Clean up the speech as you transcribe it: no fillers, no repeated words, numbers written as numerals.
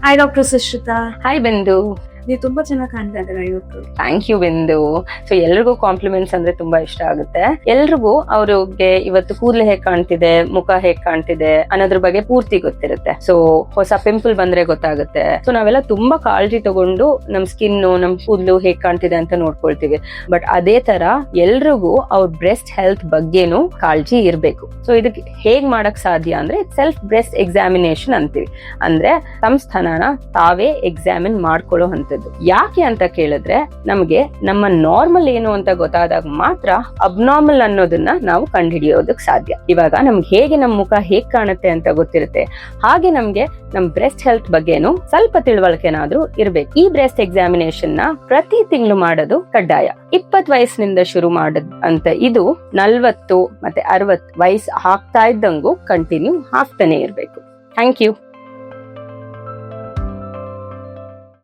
Hi doctor Sushruta. Hi ಬಿಂದು. ನೀವು ತುಂಬಾ ಚೆನ್ನಾಗಿ ಕಾಣ್ತಾ ಇದ್ದೀರಾ ಇವತ್ತು. ಥ್ಯಾಂಕ್ ಯು ಬಿಂದು. ಸೊ ಎಲ್ರಿಗೂ ಕಾಂಪ್ಲಿಮೆಂಟ್ಸ್ ಅಂದ್ರೆ ತುಂಬಾ ಇಷ್ಟ ಆಗುತ್ತೆ. ಎಲ್ರಿಗೂ ಅವ್ರಿಗೆ ಇವತ್ತು ಕೂದಲು ಹೇಗ್ ಕಾಣ್ತಿದೆ, ಮುಖ ಹೇಗ್ ಕಾಣ್ತಿದೆ ಅನ್ನೋದ್ರ ಬಗ್ಗೆ ಪೂರ್ತಿ ಗೊತ್ತಿರುತ್ತೆ. ಸೊ ಹೊಸ ಪಿಂಪಲ್ ಬಂದ್ರೆ ಗೊತ್ತಾಗುತ್ತೆ. ಸೊ ನಾವೆಲ್ಲ ತುಂಬಾ ಕಾಳಜಿ ತಗೊಂಡು ನಮ್ ಸ್ಕಿನ್, ನಮ್ ಕೂದಲು ಹೇಗ್ ಕಾಣ್ತಿದೆ ಅಂತ ನೋಡ್ಕೊಳ್ತೀವಿ. ಬಟ್ ಅದೇ ತರ ಎಲ್ರಿಗೂ ಅವ್ರ ಬ್ರೆಸ್ಟ್ ಹೆಲ್ತ್ ಬಗ್ಗೆನೂ ಕಾಳಜಿ ಇರ್ಬೇಕು. ಸೊ ಇದಕ್ಕೆ ಹೇಗ್ ಮಾಡಕ್ ಸಾಧ್ಯ ಅಂದ್ರೆ ಸೆಲ್ಫ್ ಬ್ರೆಸ್ಟ್ ಎಕ್ಸಾಮಿನೇಷನ್ ಅಂತೀವಿ. ಅಂದ್ರೆ ತಮ್ಮ ಸ್ಥಾನನ ತಾವೇ ಎಕ್ಸಾಮಿನ್ ಮಾಡ್ಕೊಳ್ಳೋ ಅಂತ. ಯಾಕೆ ಅಂತ ಕೇಳಿದ್ರೆ ನಮಗೆ ನಮ್ಮ ನಾರ್ಮಲ್ ಏನು ಅಂತ ಗೊತ್ತಾದಾಗ ಮಾತ್ರ ಅಬ್ನಾರ್ಮಲ್ ಅನ್ನೋದನ್ನ ನಾವು ಕಂಡುಹಿಡಿಯೋದಕ್ಕೆ ಸಾಧ್ಯ. ಇವಾಗ ನಮ್ಗೆ ಹೇಗೆ ನಮ್ಮ ಮುಖ ಹೇಗ್ ಕಾಣುತ್ತೆ ಅಂತ ಗೊತ್ತಿರುತ್ತೆ, ಹಾಗೆ ನಮ್ಗೆ ನಮ್ ಬ್ರೆಸ್ಟ್ ಹೆಲ್ತ್ ಬಗ್ಗೆನು ಸ್ವಲ್ಪ ತಿಳುವಳಿಕೆನಾದ್ರೂ ಇರ್ಬೇಕು. ಈ ಬ್ರೆಸ್ಟ್ ಎಕ್ಸಾಮಿನೇಷನ್ ನ ಪ್ರತಿ ತಿಂಗಳು ಮಾಡೋದು ಕಡ್ಡಾಯ. 20 ವಯಸ್ಸಿನಿಂದ ಶುರು ಮಾಡೋದ್ ಅಂತ ಇದು 40 ಮತ್ತೆ 60 ವಯಸ್ಸು ಆಗ್ತಾ ಇದ್ದಂಗೂ ಕಂಟಿನ್ಯೂ ಆಗ್ತಾನೆ ಇರ್ಬೇಕು. Thank you.